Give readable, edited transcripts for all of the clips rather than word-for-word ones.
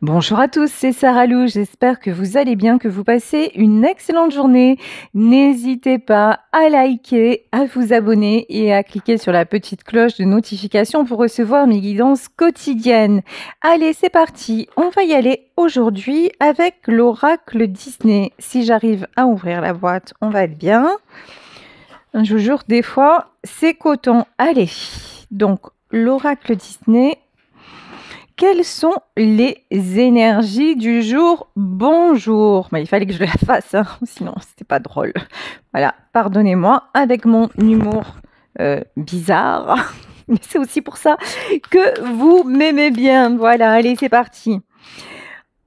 Bonjour à tous, c'est Sarah Lou. J'espère que vous allez bien, que vous passez une excellente journée. N'hésitez pas à liker, à vous abonner et à cliquer sur la petite cloche de notification pour recevoir mes guidances quotidiennes. Allez, c'est parti. On va y aller aujourd'hui avec l'oracle Disney. Si j'arrive à ouvrir la boîte, on va être bien. Je vous jure, des fois, c'est coton. Allez, donc l'oracle Disney. Quelles sont les énergies du jour? Bonjour. Il fallait que je la fasse, hein, sinon c'était pas drôle. Voilà, pardonnez-moi avec mon humour bizarre. Mais c'est aussi pour ça que vous m'aimez bien. Voilà, allez, c'est parti.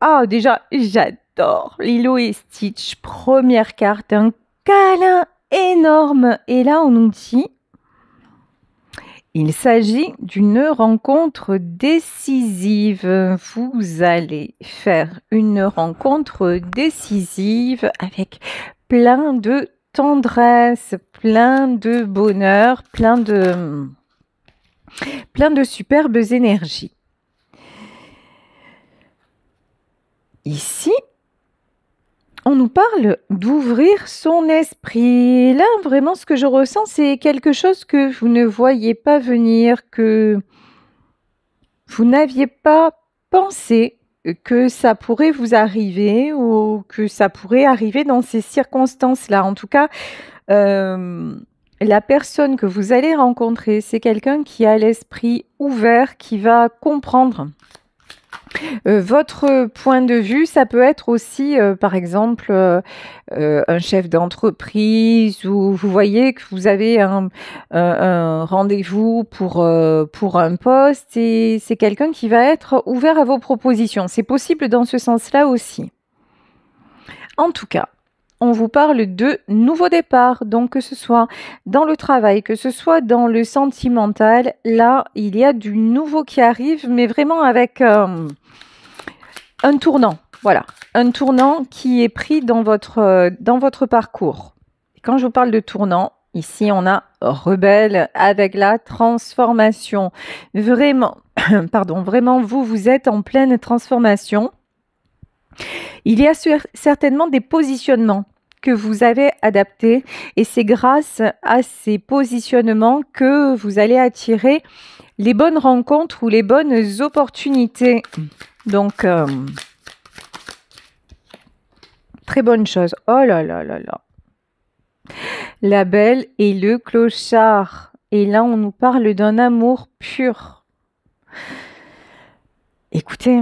Ah, déjà, j'adore Lilo et Stitch. Première carte, un câlin énorme. Et là, on nous dit... Il s'agit d'une rencontre décisive. Vous allez faire une rencontre décisive avec plein de tendresse, plein de bonheur, plein de superbes énergies. Ici, on nous parle d'ouvrir son esprit. Là, vraiment, ce que je ressens, c'est quelque chose que vous ne voyez pas venir, que vous n'aviez pas pensé que ça pourrait vous arriver ou que ça pourrait arriver dans ces circonstances-là. En tout cas, la personne que vous allez rencontrer, c'est quelqu'un qui a l'esprit ouvert, qui va comprendre votre point de vue. Ça peut être aussi, par exemple, un chef d'entreprise ou vous voyez que vous avez un rendez-vous pour un poste et c'est quelqu'un qui va être ouvert à vos propositions. C'est possible dans ce sens-là aussi. En tout cas, on vous parle de nouveau départ, donc que ce soit dans le travail, que ce soit dans le sentimental, là, il y a du nouveau qui arrive, mais vraiment avec un tournant, voilà, un tournant qui est pris dans votre parcours. Et quand je vous parle de tournant, ici on a rebelle avec la transformation. Vraiment, pardon, vraiment vous êtes en pleine transformation. Il y a certainement des positionnements que vous avez adaptés et c'est grâce à ces positionnements que vous allez attirer les bonnes rencontres ou les bonnes opportunités. Donc, très bonne chose. Oh là là là là. La belle et le clochard. Et là, on nous parle d'un amour pur. Écoutez,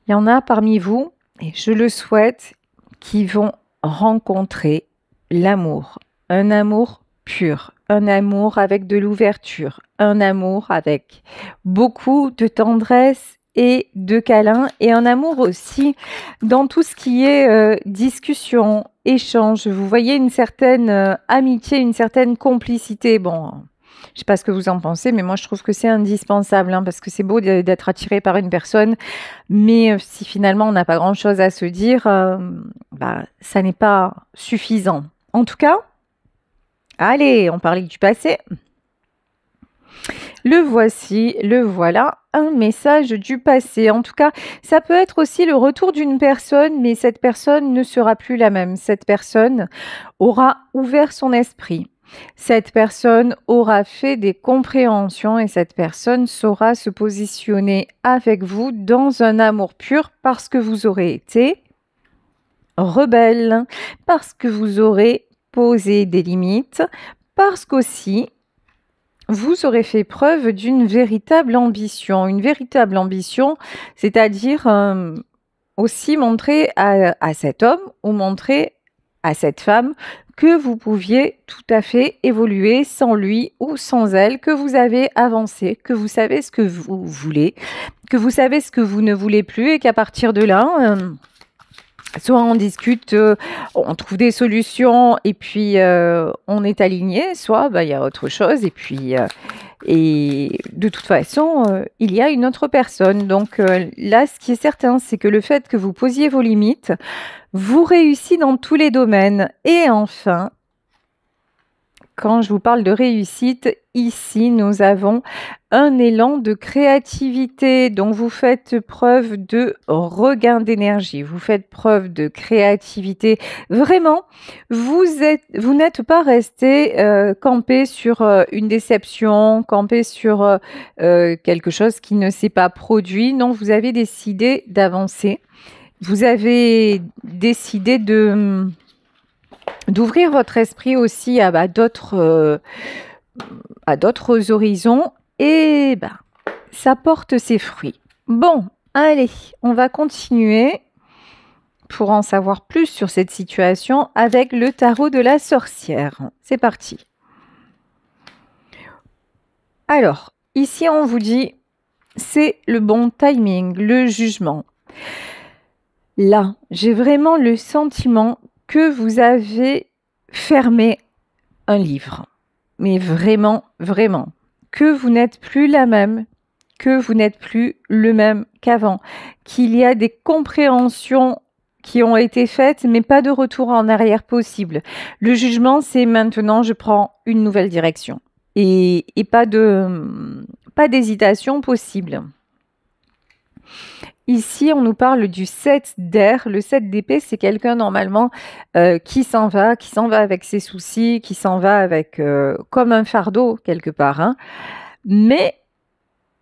il y en a parmi vous, et je le souhaite, qui vont rencontrer l'amour. Un amour pur, un amour avec de l'ouverture, un amour avec beaucoup de tendresse et de câlins, et un amour aussi dans tout ce qui est discussion, échange. Vous voyez une certaine amitié, une certaine complicité. Bon, je ne sais pas ce que vous en pensez, mais moi je trouve que c'est indispensable, hein, parce que c'est beau d'être attiré par une personne, mais si finalement on n'a pas grand-chose à se dire, ça n'est pas suffisant. En tout cas, allez, on parlait du passé. Le voici, le voilà, un message du passé. En tout cas, ça peut être aussi le retour d'une personne, mais cette personne ne sera plus la même. Cette personne aura ouvert son esprit. Cette personne aura fait des compréhensions et cette personne saura se positionner avec vous dans un amour pur parce que vous aurez été rebelle, parce que vous aurez posé des limites, parce qu'aussi vous aurez fait preuve d'une véritable ambition. Une véritable ambition, c'est-à-dire aussi montrer à cet homme ou montrer à cette femme que vous pouviez tout à fait évoluer sans lui ou sans elle, que vous avez avancé, que vous savez ce que vous voulez, que vous savez ce que vous ne voulez plus et qu'à partir de là, soit on discute, on trouve des solutions et puis on est aligné, soit il y a autre chose et puis et de toute façon, il y a une autre personne. Donc là, ce qui est certain, c'est que le fait que vous posiez vos limites, vous réussissez dans tous les domaines. Et enfin, Quand je vous parle de réussite, ici, nous avons un élan de créativité. Donc, vous faites preuve de regain d'énergie. Vous faites preuve de créativité. Vraiment, vous n'êtes pas resté campé sur une déception, campé sur quelque chose qui ne s'est pas produit. Non, vous avez décidé d'avancer. Vous avez décidé d'ouvrir votre esprit aussi à d'autres horizons et ça porte ses fruits. Bon, allez, on va continuer pour en savoir plus sur cette situation avec le tarot de la sorcière. C'est parti. Alors, ici on vous dit, c'est le bon timing, le jugement. Là, j'ai vraiment le sentiment que vous avez fermé un livre. Mais vraiment, vraiment, que vous n'êtes plus la même, que vous n'êtes plus le même qu'avant, qu'il y a des compréhensions qui ont été faites, mais pas de retour en arrière possible. Le jugement, c'est maintenant, je prends une nouvelle direction et pas d'hésitation possible. Ici, on nous parle du 7 d'air. Le 7 d'épée, c'est quelqu'un normalement qui s'en va avec ses soucis, qui s'en va avec comme un fardeau quelque part. Hein. Mais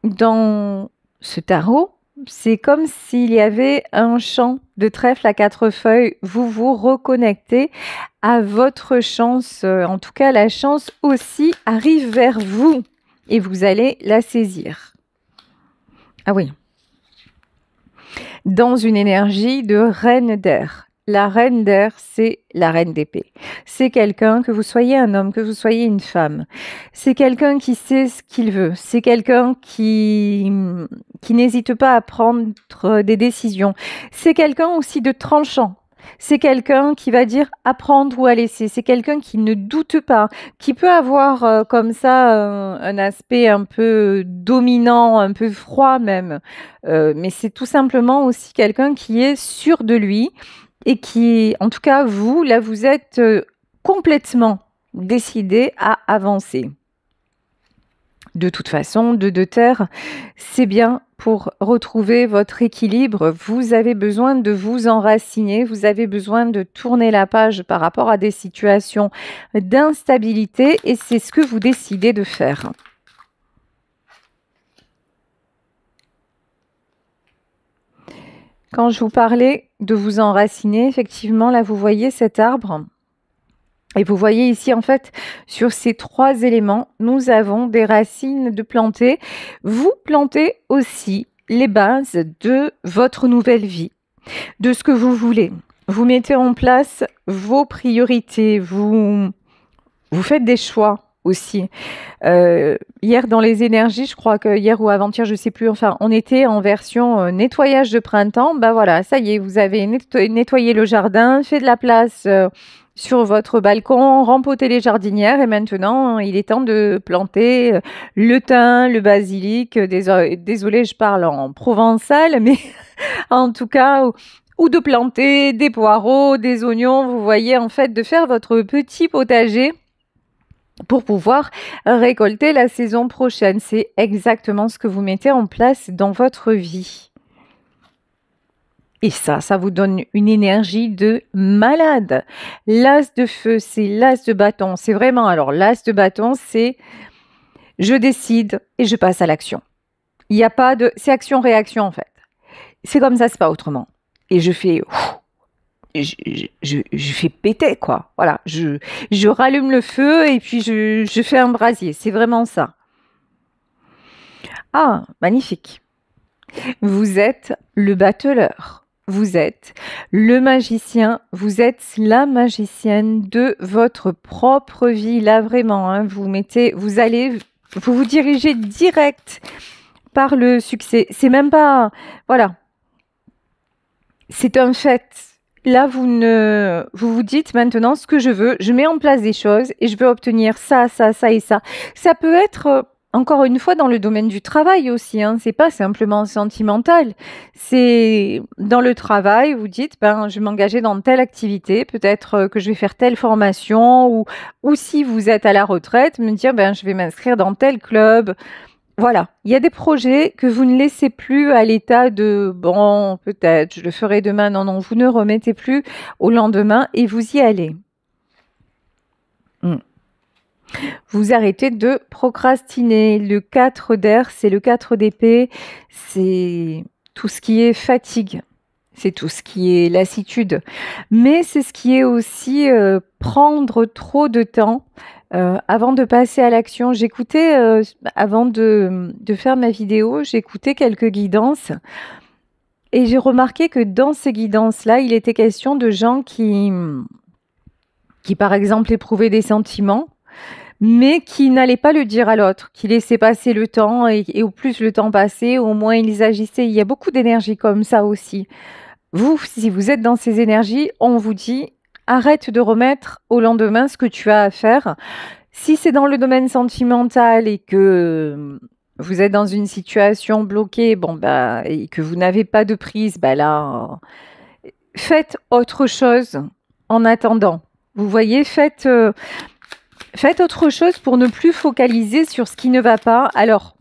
dans ce tarot, c'est comme s'il y avait un champ de trèfle à 4 feuilles. Vous vous reconnectez à votre chance. En tout cas, la chance aussi arrive vers vous et vous allez la saisir. Ah oui. Dans une énergie de reine d'air. La reine d'air, c'est la reine d'épée. C'est quelqu'un, que vous soyez un homme, que vous soyez une femme. C'est quelqu'un qui sait ce qu'il veut. C'est quelqu'un qui n'hésite pas à prendre des décisions. C'est quelqu'un aussi de tranchant. C'est quelqu'un qui va dire à prendre ou à laisser. C'est quelqu'un qui ne doute pas, qui peut avoir comme ça un aspect un peu dominant, un peu froid même. Mais c'est tout simplement aussi quelqu'un qui est sûr de lui et qui, en tout cas vous, là vous êtes complètement décidé à avancer. De toute façon, de terre, c'est bien pour retrouver votre équilibre. Vous avez besoin de vous enraciner, vous avez besoin de tourner la page par rapport à des situations d'instabilité et c'est ce que vous décidez de faire. Quand je vous parlais de vous enraciner, effectivement, là vous voyez cet arbre. Et vous voyez ici, en fait, sur ces 3 éléments, nous avons des racines de planter. Vous plantez aussi les bases de votre nouvelle vie, de ce que vous voulez. Vous mettez en place vos priorités, vous faites des choix aussi. Hier, dans les énergies, je crois que hier ou avant-hier, je ne sais plus, enfin, on était en version nettoyage de printemps. Ben voilà, ça y est, vous avez nettoyé le jardin, fait de la place sur votre balcon, rempoter les jardinières et maintenant, il est temps de planter le thym, le basilic. Désolée, je parle en provençal, mais en tout cas, ou de planter des poireaux, des oignons. Vous voyez, en fait, de faire votre petit potager pour pouvoir récolter la saison prochaine. C'est exactement ce que vous mettez en place dans votre vie. Et ça vous donne une énergie de malade. L'as de feu, c'est l'as de bâton. C'est vraiment, alors l'as de bâton, c'est je décide et je passe à l'action. Il n'y a pas de, c'est action-réaction en fait. C'est comme ça, c'est pas autrement. Et je fais, je fais péter quoi. Voilà, je rallume le feu et puis je fais un brasier. C'est vraiment ça. Ah, magnifique. Vous êtes le battleur. Vous êtes le magicien, vous êtes la magicienne de votre propre vie, là vraiment, hein, vous vous dirigez direct par le succès. C'est même pas, voilà, c'est un fait. Là, vous vous dites maintenant ce que je veux, je mets en place des choses et je veux obtenir ça, ça, ça et ça. Ça peut être encore une fois, dans le domaine du travail aussi, hein, c'est pas simplement sentimental. C'est dans le travail, vous dites, ben, je vais m'engager dans telle activité, peut-être que je vais faire telle formation, ou si vous êtes à la retraite, me dire, ben, je vais m'inscrire dans tel club. Voilà, il y a des projets que vous ne laissez plus à l'état de bon, peut-être, je le ferai demain. Non, non, vous ne remettez plus au lendemain et vous y allez. Mm. Vous arrêtez de procrastiner. Le 4 d'air, c'est le 4 d'épée, c'est tout ce qui est fatigue. C'est tout ce qui est lassitude. Mais c'est ce qui est aussi prendre trop de temps avant de passer à l'action. J'écoutais, avant de faire ma vidéo, j'écoutais quelques guidances et j'ai remarqué que dans ces guidances-là, il était question de gens qui par exemple, éprouvaient des sentiments, mais qui n'allaient pas le dire à l'autre, qui laissaient passer le temps et au plus le temps passait, au moins ils agissaient. Il y a beaucoup d'énergie comme ça aussi. Vous, si vous êtes dans ces énergies, on vous dit arrête de remettre au lendemain ce que tu as à faire. Si c'est dans le domaine sentimental et que vous êtes dans une situation bloquée, bon bah, et que vous n'avez pas de prise, bah là, faites autre chose en attendant. Vous voyez, faites autre chose pour ne plus focaliser sur ce qui ne va pas. Alors,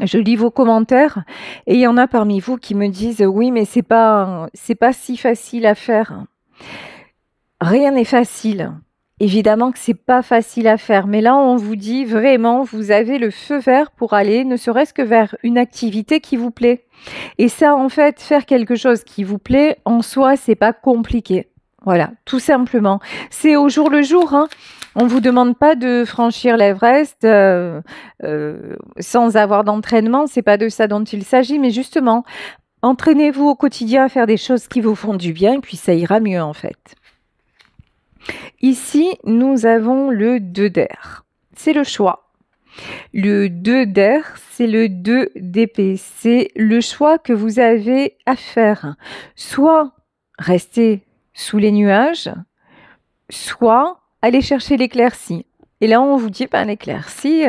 je lis vos commentaires et il y en a parmi vous qui me disent oui, mais c'est pas si facile à faire. Rien n'est facile. Évidemment que c'est pas facile à faire, mais là on vous dit vraiment, vous avez le feu vert pour aller, ne serait-ce que vers une activité qui vous plaît. Et ça, en fait, faire quelque chose qui vous plaît, en soi, c'est pas compliqué. Voilà, tout simplement. C'est au jour le jour, hein. On vous demande pas de franchir l'Everest sans avoir d'entraînement. C'est pas de ça dont il s'agit, mais justement, entraînez-vous au quotidien à faire des choses qui vous font du bien, et puis ça ira mieux en fait. Ici, nous avons le 2 d'air. C'est le choix. Le 2 d'air, c'est le 2 d'épée. C'est le choix que vous avez à faire. Soit rester sous les nuages, soit aller chercher l'éclaircie. Et là, on vous dit, ben, l'éclaircie,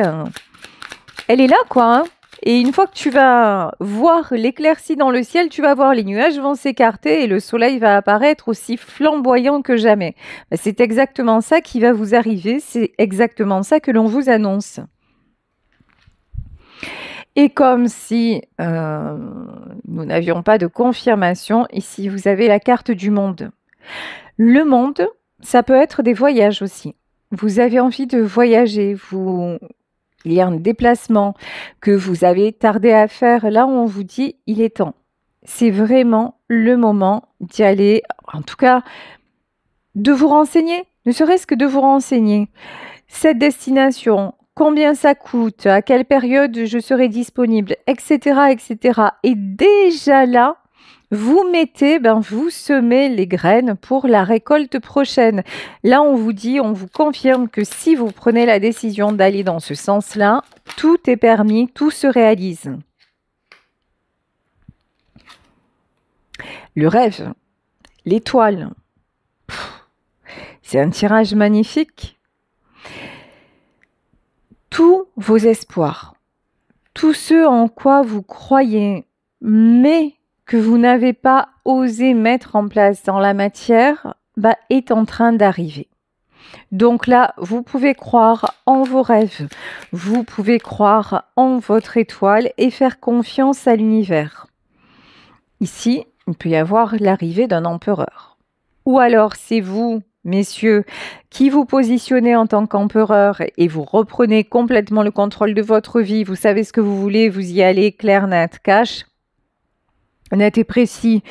elle est là, quoi. Hein. Et une fois que tu vas voir l'éclaircie dans le ciel, tu vas voir les nuages vont s'écarter et le soleil va apparaître aussi flamboyant que jamais. Ben, c'est exactement ça qui va vous arriver. C'est exactement ça que l'on vous annonce. Et comme si nous n'avions pas de confirmation, ici vous avez la carte du monde. Le monde, ça peut être des voyages aussi. Vous avez envie de voyager, il y a un déplacement que vous avez tardé à faire. Là, on vous dit, il est temps. C'est vraiment le moment d'y aller. En tout cas, de vous renseigner, ne serait-ce que de vous renseigner. Cette destination, combien ça coûte, à quelle période je serai disponible, etc., etc. Et déjà là, vous vous semez les graines pour la récolte prochaine. Là, on vous dit, on vous confirme que si vous prenez la décision d'aller dans ce sens-là, tout est permis, tout se réalise. Le rêve, l'étoile, c'est un tirage magnifique. Tous vos espoirs, tout ce en quoi vous croyez, mais que vous n'avez pas osé mettre en place dans la matière, est en train d'arriver. Donc là, vous pouvez croire en vos rêves, vous pouvez croire en votre étoile et faire confiance à l'univers. Ici, il peut y avoir l'arrivée d'un empereur. Ou alors, c'est vous, messieurs, qui vous positionnez en tant qu'empereur et vous reprenez complètement le contrôle de votre vie, vous savez ce que vous voulez, vous y allez clair, net, cash, net et précis,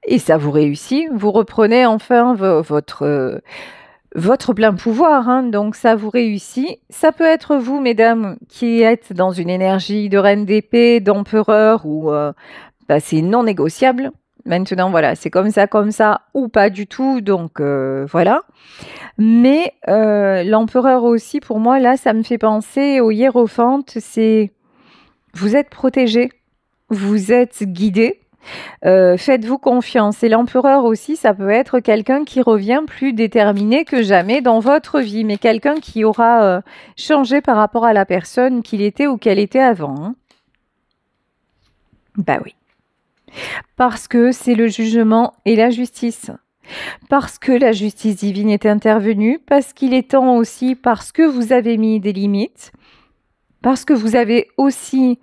et ça vous réussit, vous reprenez enfin votre plein pouvoir, hein, donc ça vous réussit. Ça peut être vous, mesdames, qui êtes dans une énergie de reine d'épée, d'empereur, ou c'est non négociable. Maintenant, voilà, c'est comme ça, ou pas du tout, donc voilà. Mais l'empereur aussi, pour moi, là, ça me fait penser au hiérophante, c'est vous êtes protégé, vous êtes guidé, Faites-vous confiance. Et l'empereur aussi, ça peut être quelqu'un qui revient plus déterminé que jamais dans votre vie, mais quelqu'un qui aura changé par rapport à la personne qu'il était ou qu'elle était avant, hein. Bah oui. Parce que c'est le jugement et la justice. Parce que la justice divine est intervenue, parce qu'il est temps aussi, parce que vous avez mis des limites, parce que vous avez aussi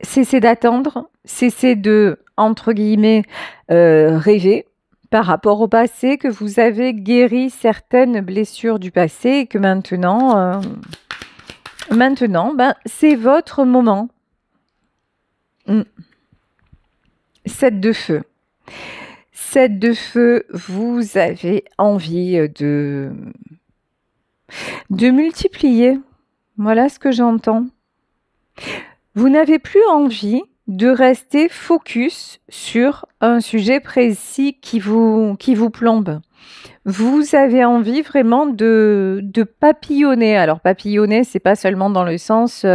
cessé d'attendre, cessé de, entre guillemets, rêver par rapport au passé, que vous avez guéri certaines blessures du passé et que maintenant, c'est votre moment. 7 de feu. 7 de feu, vous avez envie de multiplier. Voilà ce que j'entends. Vous n'avez plus envie de rester focus sur un sujet précis qui vous plombe. Vous avez envie vraiment de papillonner. Alors papillonner, c'est pas seulement dans le sens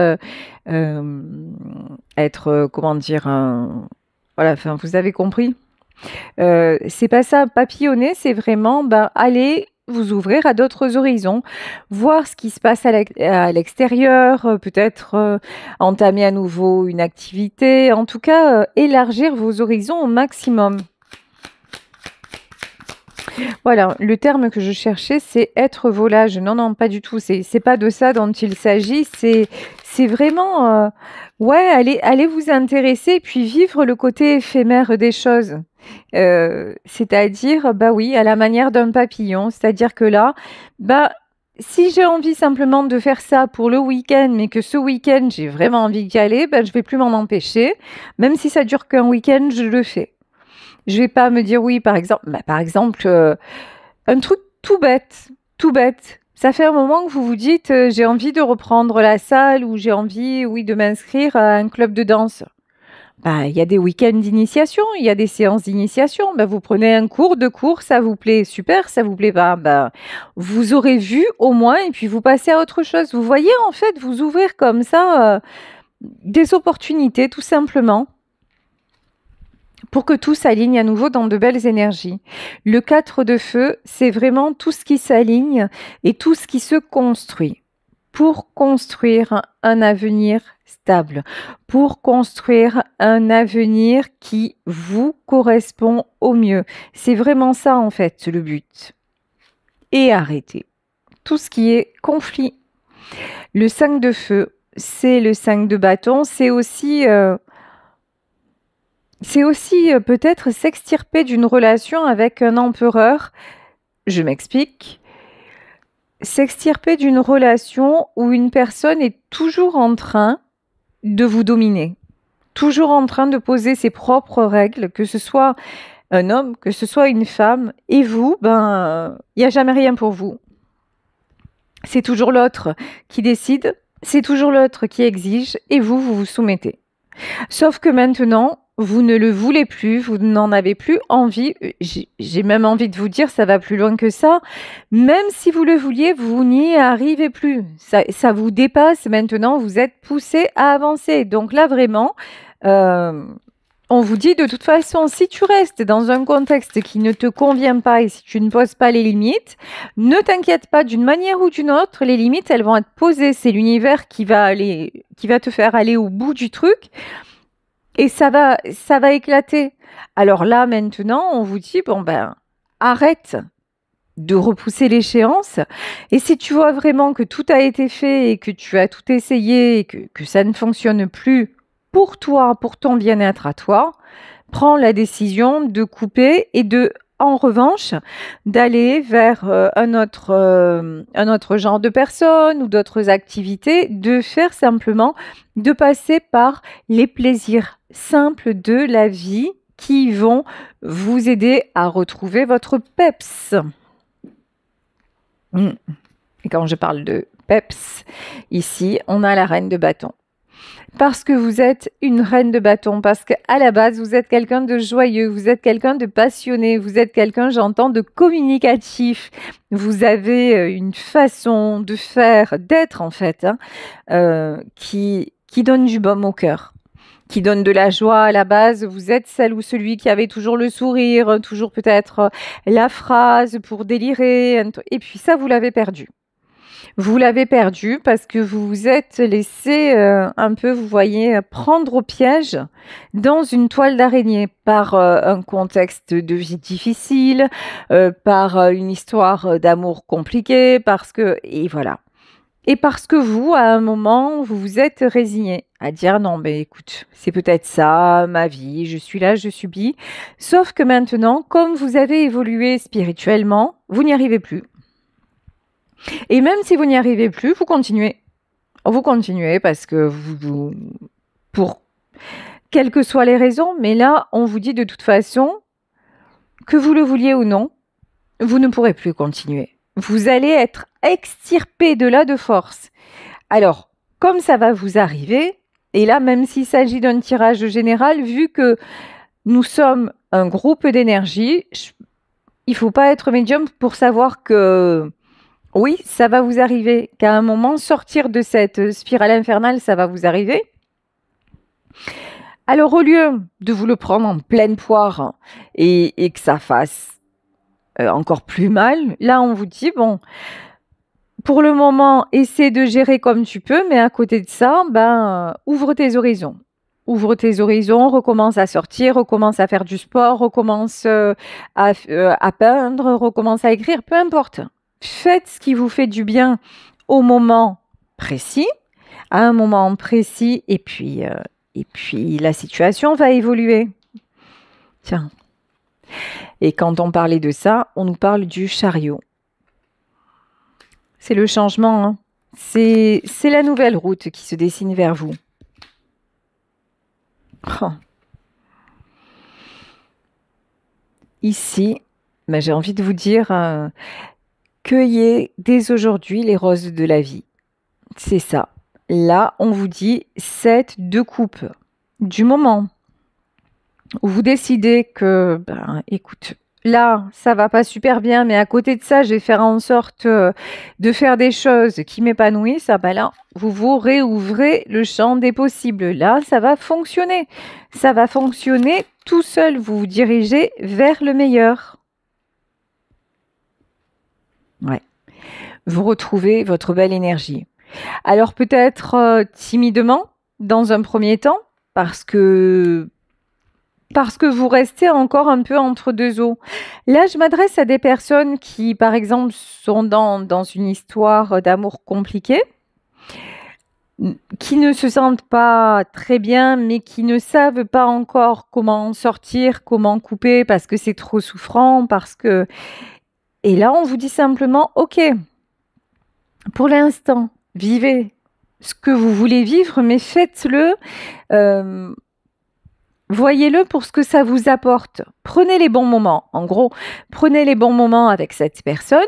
être, comment dire, voilà, enfin vous avez compris. C'est pas ça, papillonner, c'est vraiment aller vous ouvrir à d'autres horizons, voir ce qui se passe à l'extérieur, peut-être entamer à nouveau une activité, en tout cas élargir vos horizons au maximum. Voilà, le terme que je cherchais, c'est être volage. Non, non, pas du tout. C'est pas de ça dont il s'agit. C'est vraiment, ouais, allez vous intéresser et puis vivre le côté éphémère des choses. C'est-à-dire, bah oui, à la manière d'un papillon. C'est-à-dire que là, si j'ai envie simplement de faire ça pour le week-end, mais que ce week-end, j'ai vraiment envie d'y aller, je vais plus m'en empêcher. Même si ça dure qu'un week-end, je le fais. Je vais pas me dire oui, par exemple, un truc tout bête. Ça fait un moment que vous vous dites, j'ai envie de reprendre la salle ou j'ai envie, oui, de m'inscrire à un club de danse. Il y a des week-ends d'initiation, il y a des séances d'initiation. Vous prenez un cours, 2 cours, ça vous plaît, super, ça vous plaît pas, vous aurez vu au moins et puis vous passez à autre chose. Vous voyez, en fait, vous ouvrir comme ça des opportunités, tout simplement, pour que tout s'aligne à nouveau dans de belles énergies. Le 4 de feu, c'est vraiment tout ce qui s'aligne et tout ce qui se construit pour construire un avenir stable, pour construire un avenir qui vous correspond au mieux. C'est vraiment ça, en fait, le but. Et arrêter tout ce qui est conflit. Le 5 de feu, c'est le 5 de bâton, c'est aussi peut-être s'extirper d'une relation avec un empereur. Je m'explique. S'extirper d'une relation où une personne est toujours en train de vous dominer, toujours en train de poser ses propres règles, que ce soit un homme, que ce soit une femme, et vous, il n'y a jamais rien pour vous. C'est toujours l'autre qui décide, c'est toujours l'autre qui exige, et vous vous soumettez. Sauf que maintenant, vous ne le voulez plus, vous n'en avez plus envie. J'ai même envie de vous dire, ça va plus loin que ça. Même si vous le vouliez, vous n'y arrivez plus. Ça vous dépasse maintenant, vous êtes poussé à avancer. Donc là, vraiment, on vous dit de toute façon, si tu restes dans un contexte qui ne te convient pas et si tu ne poses pas les limites, ne t'inquiète pas, d'une manière ou d'une autre, les limites, elles vont être posées. C'est l'univers qui va te faire aller au bout du truc. Et ça va éclater. Alors là, maintenant, on vous dit, arrête de repousser l'échéance. Et si tu vois vraiment que tout a été fait et que tu as tout essayé et que ça ne fonctionne plus pour toi, pour ton bien-être à toi, prends la décision de couper et en revanche, d'aller vers un autre genre de personne ou d'autres activités, de faire simplement, de passer par les plaisirs simples de la vie qui vont vous aider à retrouver votre peps. Et quand je parle de peps, ici, on a la reine de bâton. Parce que vous êtes une reine de bâton, parce qu'à la base, vous êtes quelqu'un de joyeux, vous êtes quelqu'un de passionné, vous êtes quelqu'un, j'entends, de communicatif. Vous avez une façon de faire, d'être en fait, qui donne du baume au cœur, qui donne de la joie à la base. Vous êtes celle ou celui qui avait toujours le sourire, toujours peut-être la phrase pour délirer. Et puis ça, vous l'avez perdu. Vous l'avez perdu parce que vous vous êtes laissé un peu, vous voyez, prendre au piège dans une toile d'araignée par un contexte de vie difficile, par une histoire d'amour compliquée, parce que... Et voilà. Et parce que vous, à un moment, vous vous êtes résigné à dire non, mais écoute, c'est peut-être ça, ma vie, je suis là, je subis. Sauf que maintenant, comme vous avez évolué spirituellement, vous n'y arrivez plus. Et même si vous n'y arrivez plus, vous continuez. Vous continuez parce que pour quelles que soient les raisons, mais là, on vous dit de toute façon, que vous le vouliez ou non, vous ne pourrez plus continuer. Vous allez être extirpé de là de force. Alors, comme ça va vous arriver, et là, même s'il s'agit d'un tirage général, vu que nous sommes un groupe d'énergie, il ne faut pas être médium pour savoir que oui, ça va vous arriver, qu'à un moment, sortir de cette spirale infernale, ça va vous arriver. Alors, au lieu de vous le prendre en pleine poire et que ça fasse encore plus mal, là, on vous dit, bon, pour le moment, essaie de gérer comme tu peux, mais à côté de ça, ouvre tes horizons. Ouvre tes horizons, recommence à sortir, recommence à faire du sport, recommence à peindre, recommence à écrire, peu importe. Faites ce qui vous fait du bien au moment précis, à un moment précis, et puis la situation va évoluer. Tiens. Et quand on parlait de ça, on nous parle du chariot. C'est le changement, hein. C'est la nouvelle route qui se dessine vers vous. Oh. Ici, j'ai envie de vous dire... cueillez dès aujourd'hui les roses de la vie. C'est ça. Là, on vous dit 7 de coupe. Du moment où vous décidez que, écoute, là, ça va pas super bien, mais à côté de ça, je vais faire en sorte de faire des choses qui m'épanouissent, là, vous réouvrez le champ des possibles. Là, ça va fonctionner. Ça va fonctionner tout seul. Vous vous dirigez vers le meilleur. Ouais. Vous retrouvez votre belle énergie. Alors peut-être timidement dans un premier temps, parce que vous restez encore un peu entre deux eaux. Là, je m'adresse à des personnes qui, par exemple, sont dans une histoire d'amour compliquée, qui ne se sentent pas très bien, mais qui ne savent pas encore comment sortir, comment couper, parce que c'est trop souffrant, parce que... Et là, on vous dit simplement, OK, pour l'instant, vivez ce que vous voulez vivre, mais faites-le, voyez-le pour ce que ça vous apporte. Prenez les bons moments. En gros, prenez les bons moments avec cette personne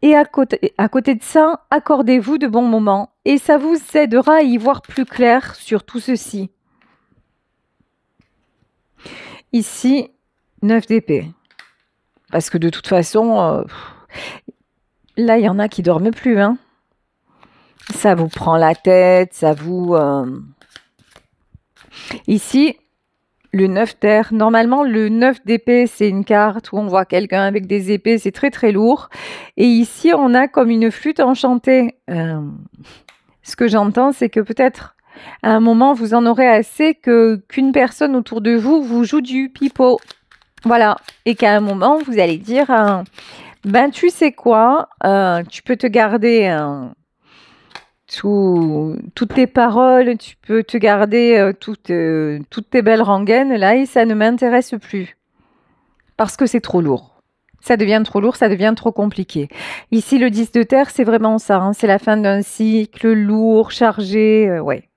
et à côté de ça, accordez-vous de bons moments et ça vous aidera à y voir plus clair sur tout ceci. Ici, 9 d'épée. Parce que de toute façon, là, il y en a qui dorment plus, hein. Ça vous prend la tête, ça vous... Ici, le 9 terre. Normalement, le 9 d'épée, c'est une carte où on voit quelqu'un avec des épées, c'est très très lourd. Et ici, on a comme une flûte enchantée. Ce que j'entends, c'est que peut-être à un moment, vous en aurez assez qu'une personne autour de vous vous joue du pipeau. Voilà. Et qu'à un moment, vous allez dire, tu sais quoi, tu peux te garder... toutes tes paroles, tu peux te garder toutes tes belles rengaines là et ça ne m'intéresse plus parce que c'est trop lourd. Ça devient trop lourd, ça devient trop compliqué. Ici, le 10 de terre, c'est vraiment ça, hein, c'est la fin d'un cycle lourd, chargé, ouais.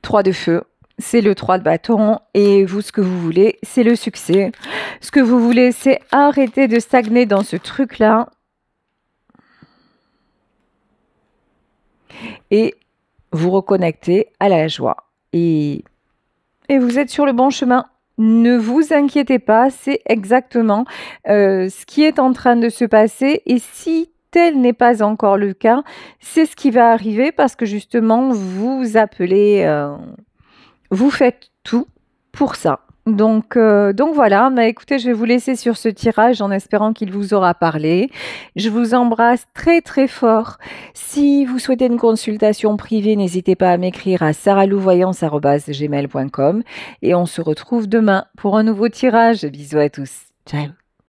3 de feu, c'est le 3 de bâton et vous, ce que vous voulez, c'est le succès. Ce que vous voulez, c'est arrêter de stagner dans ce truc-là. Et vous reconnectez à la joie. Et vous êtes sur le bon chemin. Ne vous inquiétez pas, c'est exactement ce qui est en train de se passer. Et si tel n'est pas encore le cas, c'est ce qui va arriver parce que justement, vous appelez, vous faites tout pour ça. Donc voilà, bah écoutez, je vais vous laisser sur ce tirage en espérant qu'il vous aura parlé. Je vous embrasse très très fort. Si vous souhaitez une consultation privée, n'hésitez pas à m'écrire à saralouvoyance@gmail.com et on se retrouve demain pour un nouveau tirage. Bisous à tous. Ciao.